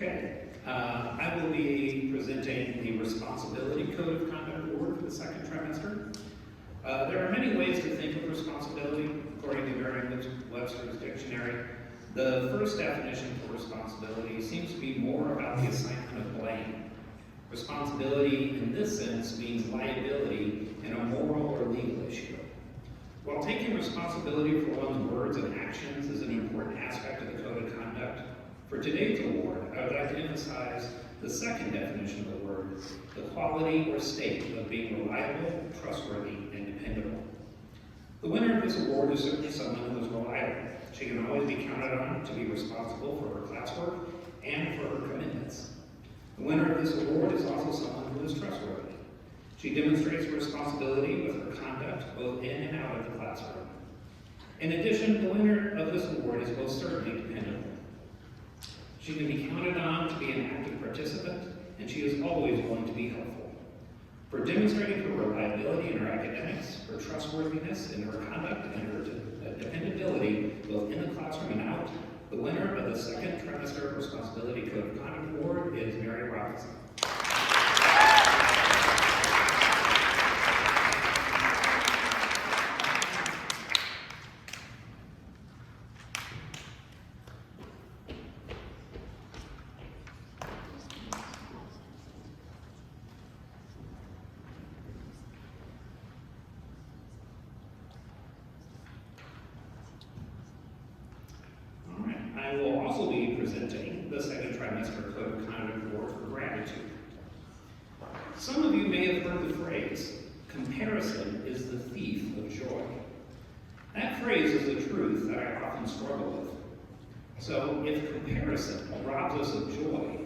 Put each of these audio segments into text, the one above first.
Okay, I will be presenting the Responsibility Code of Conduct Award for the second trimester. There are many ways to think of responsibility, according to Merriam-Webster's dictionary. The first definition for responsibility seems to be more about the assignment of blame. Responsibility, in this sense, means liability in a moral or legal issue. While taking responsibility for one's words and actions is an important aspect of the Code of Conduct, for today's award, I would like to emphasize the second definition of the word, the quality or state of being reliable, trustworthy, and dependable. The winner of this award is certainly someone who is reliable. She can always be counted on to be responsible for her classwork and for her commitments. The winner of this award is also someone who is trustworthy. She demonstrates responsibility with her conduct both in and out of the classroom. In addition, the winner of this award is most certainly dependable. She can be counted on to be an active participant, and she is always willing to be helpful. For demonstrating her reliability in her academics, her trustworthiness in her conduct, and her dependability both in the classroom and out, the winner of the second trimester Responsibility Code of Conduct Award is Mary Robinson. I will also be presenting the second trimester Code of Conduct Award for Gratitude. Some of you may have heard the phrase, comparison is the thief of joy. That phrase is a truth that I often struggle with. So if comparison robs us of joy,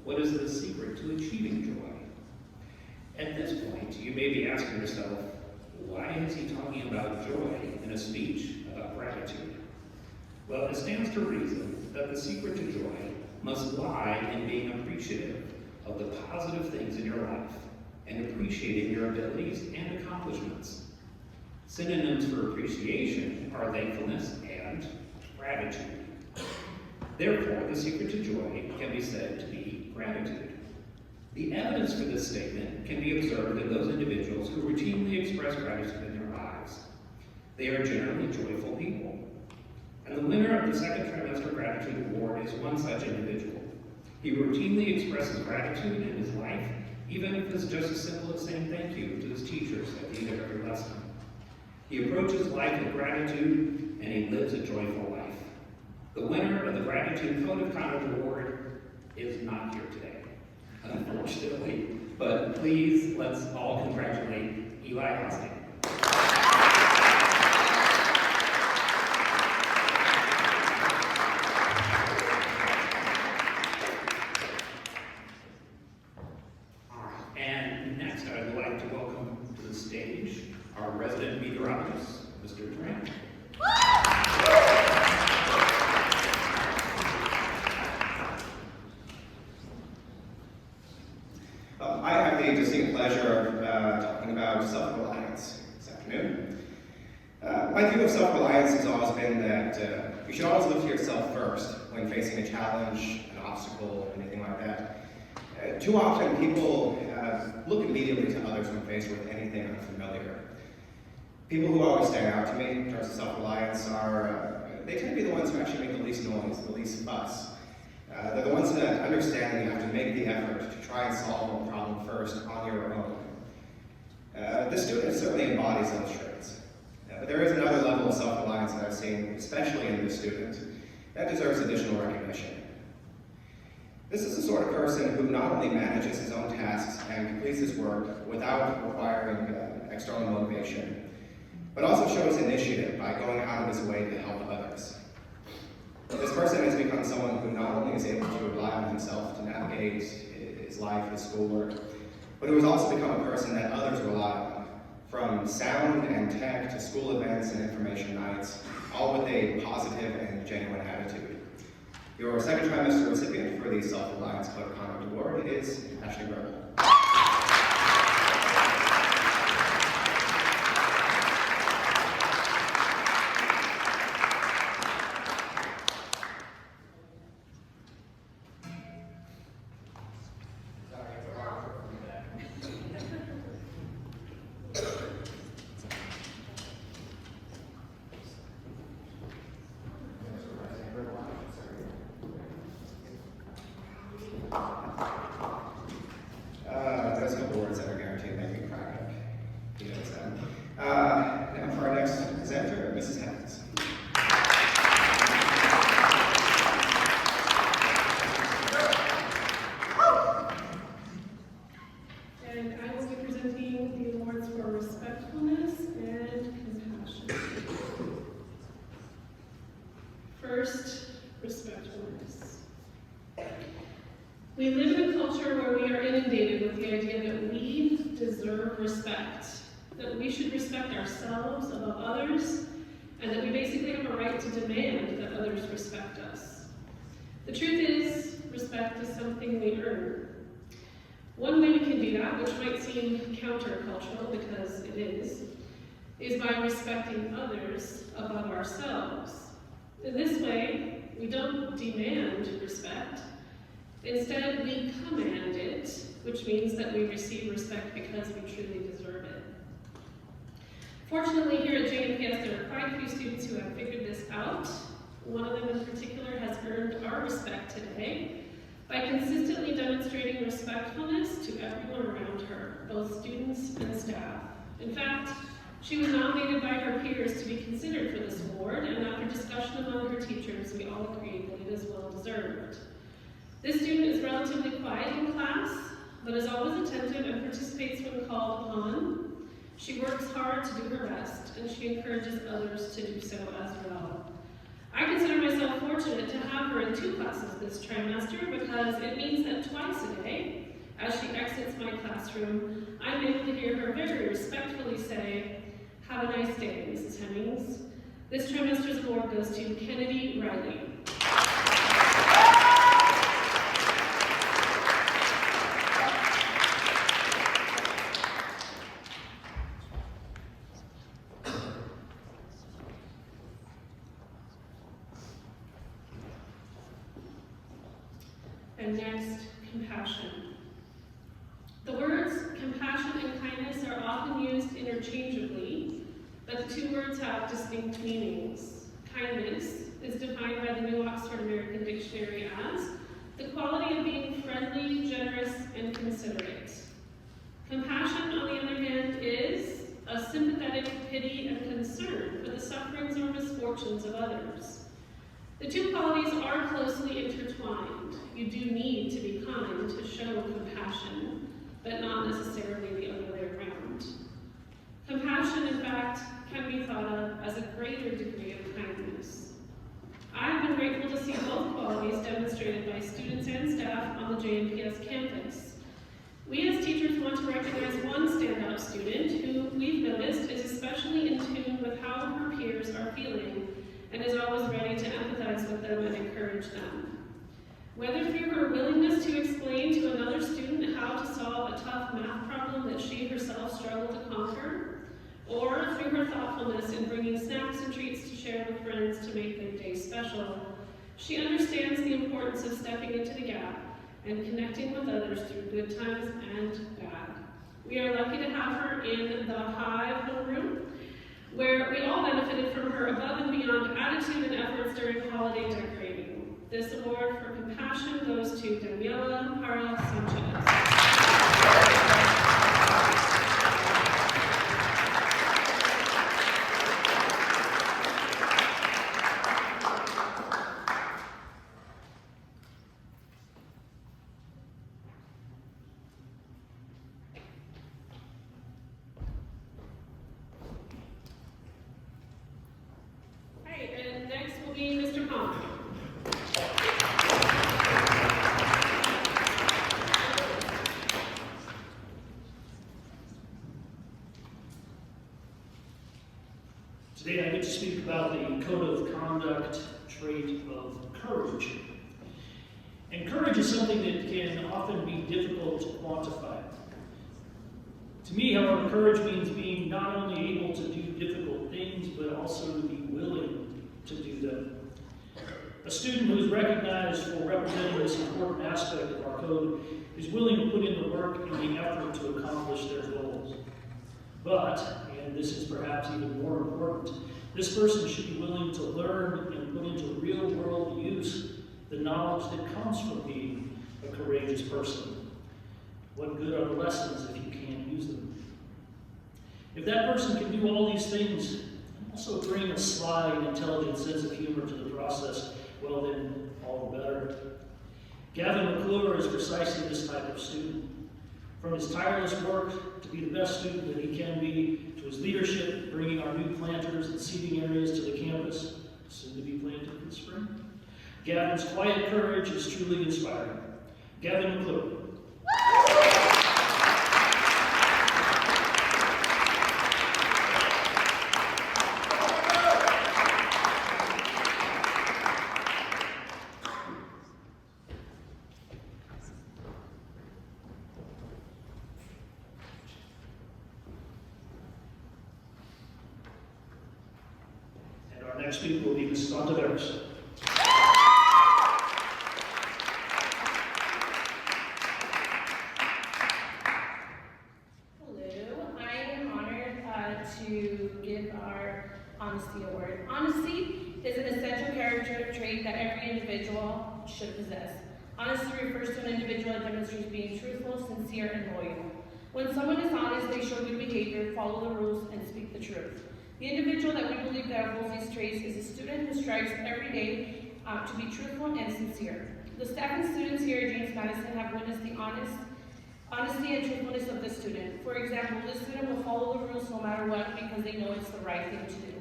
what is the secret to achieving joy? At this point, you may be asking yourself, why is he talking about joy in a speech about gratitude? Well, it stands to reason that the secret to joy must lie in being appreciative of the positive things in your life and appreciating your abilities and accomplishments. Synonyms for appreciation are thankfulness and gratitude. Therefore, the secret to joy can be said to be gratitude. The evidence for this statement can be observed in those individuals who routinely express gratitude in their lives. They are generally joyful people. And the winner of the second trimester Gratitude Award is one such individual. He routinely expresses gratitude in his life, even if it's just as simple as saying thank you to his teachers at the end of every lesson. He approaches life with gratitude, and he lives a joyful life. The winner of the Gratitude Code of Conduct Award is not here today, unfortunately, but please let's all congratulate Eli Hosting. Our resident meteorologist, Mr. Trimester. I have the distinct pleasure of talking about self-reliance this afternoon. My view of self-reliance has always been that you should always look to yourself first when facing a challenge, an obstacle, anything like that. Too often people look immediately to others when faced with anything unfamiliar. People who always stand out to me in terms of self-reliance are, they tend to be the ones who actually make the least noise, the least fuss. They're the ones that understand that you have to make the effort to try and solve a problem first on your own. This student certainly embodies those traits. But there is another level of self-reliance that I've seen, especially in this student, that deserves additional recognition. This is the sort of person who not only manages his own tasks and completes his work without requiring external motivation, but also shows initiative by going out of his way to help others. This person has become someone who not only is able to rely on himself to navigate his life, his schoolwork, but who has also become a person that others rely on, from sound and tech to school events and information nights, all with a positive and genuine attitude. Your second trimester recipient for the Self-Reliance Code of Conduct Award is Ashley Rebel. First, respectfulness. We live in a culture where we are inundated with the idea that we deserve respect, that we should respect ourselves above others, and that we basically have a right to demand that others respect us. The truth is, respect is something we earn. One way we can do that, which might seem countercultural because it is by respecting others above ourselves. In this way, we don't demand respect. Instead, we command it, which means that we receive respect because we truly deserve it. Fortunately, here at JNPS, there are quite a few students who have figured this out. One of them in particular has earned our respect today by consistently demonstrating respectfulness to everyone around her, both students and staff. In fact, she was nominated by her peers to be considered for this award, and after discussion among her teachers, we all agreed that it is well deserved. This student is relatively quiet in class, but is always attentive and participates when called upon. She works hard to do her best, and she encourages others to do so as well. I consider myself fortunate to have her in 2 classes this trimester because it means that twice a day, as she exits my classroom, I'm able to hear her very respectfully say, "Have a nice day, Mrs. Hemmings." This trimester's award goes to Kennedy Riley. And next, compassion. The words compassion and kindness are often used interchangeably, but the 2 words have distinct meanings. Kindness is defined by the New Oxford American Dictionary as the quality of being friendly, generous, and considerate. Compassion, on the other hand, is a sympathetic pity and concern for the sufferings or misfortunes of others. The 2 qualities are closely intertwined. You do need to be kind to show compassion, but not necessarily the other way around. Compassion, in fact, can be thought of as a greater degree of kindness. I've been grateful to see both qualities demonstrated by students and staff on the JNPS campus. We as teachers want to recognize one standout student who we've noticed is especially in tune with how her peers are feeling and is always ready to empathize with them and encourage them. Whether through her willingness to explain to another student how to solve a tough math problem that she herself struggled to conquer, or through her thoughtfulness in bringing snacks and treats to share with friends to make their day special, she understands the importance of stepping into the gap and connecting with others through good times and bad. We are lucky to have her in the Hive homeroom, where we all benefited from her above and beyond attitude and efforts during holiday decorating. This award for compassion goes to Daniela Hara Sanchez. And next will be Mr. Pond. Today I get to speak about the code of conduct trait of courage. And courage is something that can often be difficult to quantify. To me, however, courage means being not only able to do difficult things, but also to be willing to do them. A student who is recognized for representing this important aspect of our code is willing to put in the work and the effort to accomplish their goals. But, and this is perhaps even more important, this person should be willing to learn and put into real-world use the knowledge that comes from being a courageous person. What good are the lessons if you can't use them? If that person can do all these things, and also bring a sly and intelligent sense of humor to the process, well then, all the better. Gavin McClure is precisely this type of student. From his tireless work to be the best student that he can be, to his leadership, bringing our new planters and seating areas to the campus, soon to be planted in the spring. Gavin's quiet courage is truly inspiring. Gavin McClure. And our next speaker will be Mrs. Ontiveros. To give our honesty award. Honesty is an essential character trait that every individual should possess. Honesty refers to an individual that demonstrates being truthful, sincere, and loyal. When someone is honest, they show good behavior, follow the rules, and speak the truth. The individual that we believe that holds these traits is a student who strives every day to be truthful and sincere. The staff and students here at James Madison have witnessed the honesty and truthfulness of the student. For example, the student will follow the rules no matter what because they know it's the right thing to do.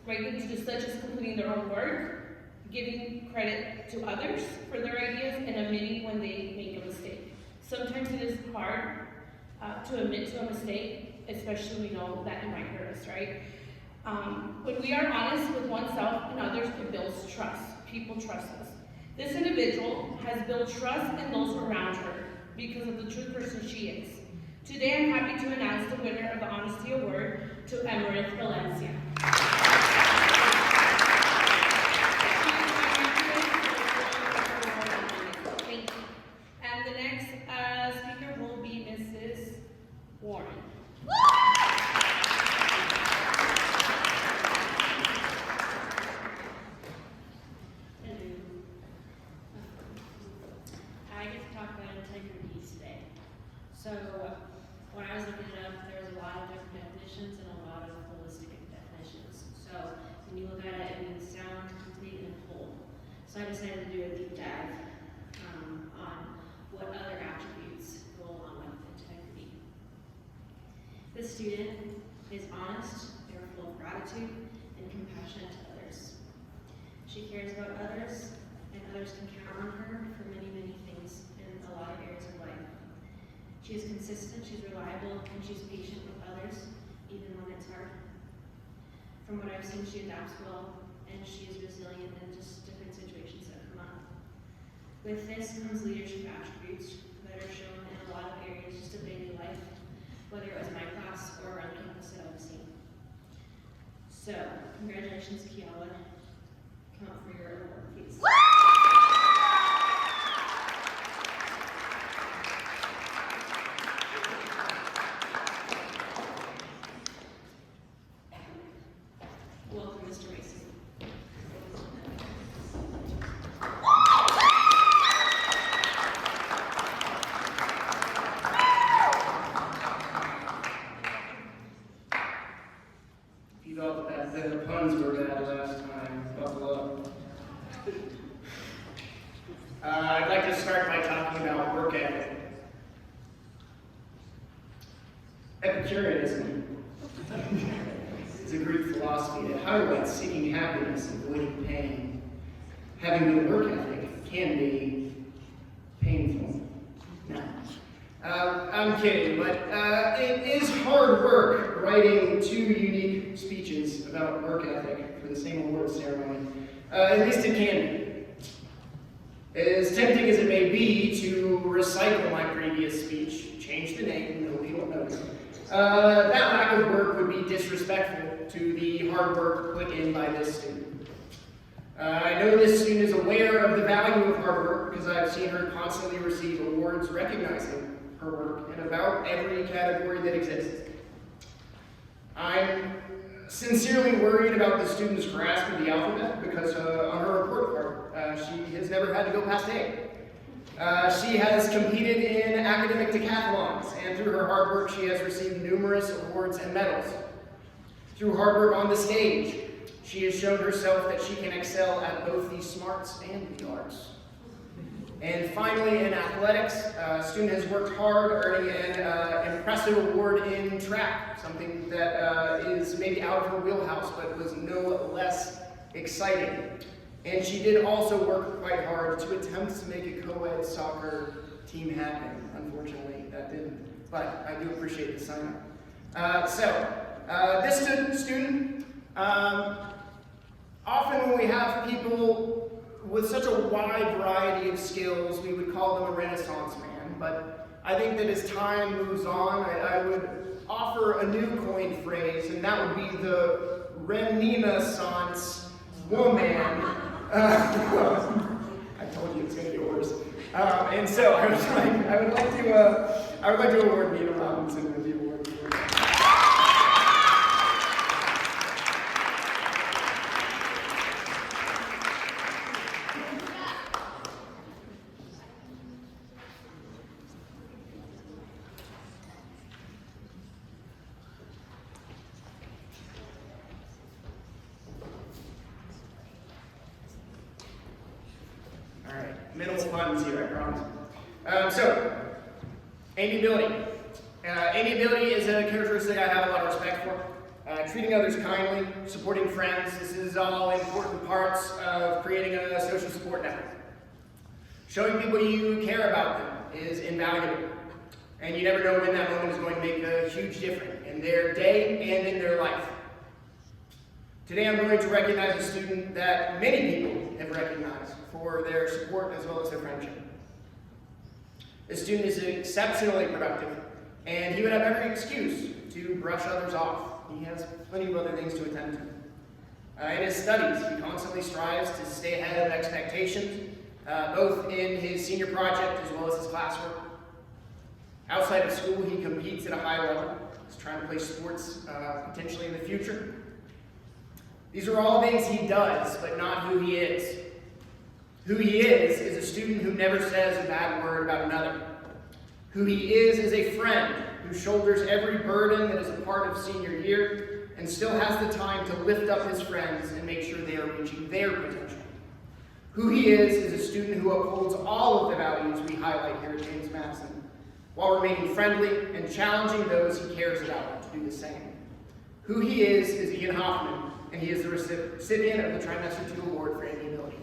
Right thing to do, such as completing their own work, giving credit to others for their ideas, and admitting when they make a mistake. Sometimes it is hard to admit to a mistake, especially when we know that it might hurt us, right? When we are honest with oneself and others, it builds trust. People trust us. This individual has built trust in those around her because of the true person she is. Today I'm happy to announce the winner of the Honesty Award to Emerith Valencia. And the next speaker will be Mrs. Warren. I get to talk about integrity today. So when I was looking it up, there was a lot of different definitions and a lot of holistic definitions. So when you look at it, it means sound, complete, and whole. So I decided to do a deep dive on what other attributes go along with integrity. The student is honest, they're full of gratitude, and compassionate to others. She cares about others, and others can count on her for many, many things in a lot of areas of life. She is consistent, she's reliable, and she's patient with others, even when it's hard. From what I've seen, she adapts well, and she is resilient in just different situations that come up. With this comes leadership attributes that are shown in a lot of areas just of daily life, whether it was my class or around campus that I've seen. So, congratulations, Kiala. Come up for your award, please. Welcome, Mr. Mason. If you thought that the puns were bad last time, buckle up. I'd like to start by talking about work ethic. Epicureanism is a Greek philosophy that highlights seeking happiness, avoiding pain. Having good work ethic can be painful. No. I'm kidding, but it is hard work writing 2 unique speeches about work ethic for the same awards ceremony. At least it can be. As tempting as it may be to recycle my previous speech, change the name, nobody will notice, that lack of work would be disrespectful to the hard work put in by this student. I know this student is aware of the value of hard work because I've seen her constantly receive awards recognizing her work in about every category that exists. I'm sincerely worried about the student's grasp of the alphabet because on her report card, she has never had to go past A. She has competed in academic decathlons, and through her hard work, she has received numerous awards and medals. Through hard work on the stage, she has shown herself that she can excel at both the smarts and the arts. And finally, in athletics, a student has worked hard, earning an impressive award in track, something that is maybe out of her wheelhouse, but was no less exciting. And she did also work quite hard to attempt to make a co-ed soccer team happen. Unfortunately, that didn't, but I do appreciate the sign up. This student, often when we have people with such a wide variety of skills, we would call them a Renaissance man, but I think that as time moves on, I would offer a new coined phrase, and that would be the Renaissance woman. I told you it's going to get worse. And so I would like to award Nina Robinson with the award. All right, minimal funds here, I promise. Amiability. Amiability is a characteristic I have a lot of respect for. Treating others kindly, supporting friends, this is all important parts of creating a social support network. Showing people you care about them is invaluable, and you never know when that moment is going to make a huge difference in their day and in their life. Today I'm going to recognize a student that many people have recognized for their support as well as their friendship. This student is exceptionally productive, and he would have every excuse to brush others off. He has plenty of other things to attend to. In his studies, he constantly strives to stay ahead of expectations, both in his senior project as well as his classwork. Outside of school, he competes at a high level. He's trying to play sports potentially in the future. These are all things he does, but not who he is. Who he is a student who never says a bad word about another. Who he is a friend who shoulders every burden that is a part of senior year and still has the time to lift up his friends and make sure they are reaching their potential. Who he is a student who upholds all of the values we highlight here at James Madison, while remaining friendly and challenging those he cares about to do the same. Who he is Ian Hoffman, and he is the recipient of the Trimester 2 Award for Amiability.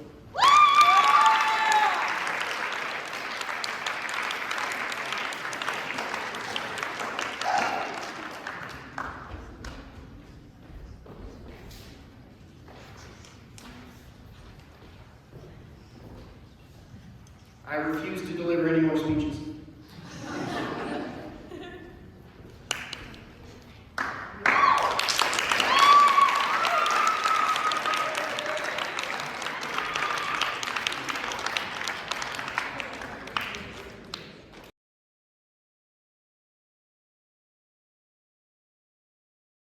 I refuse to deliver any more speeches.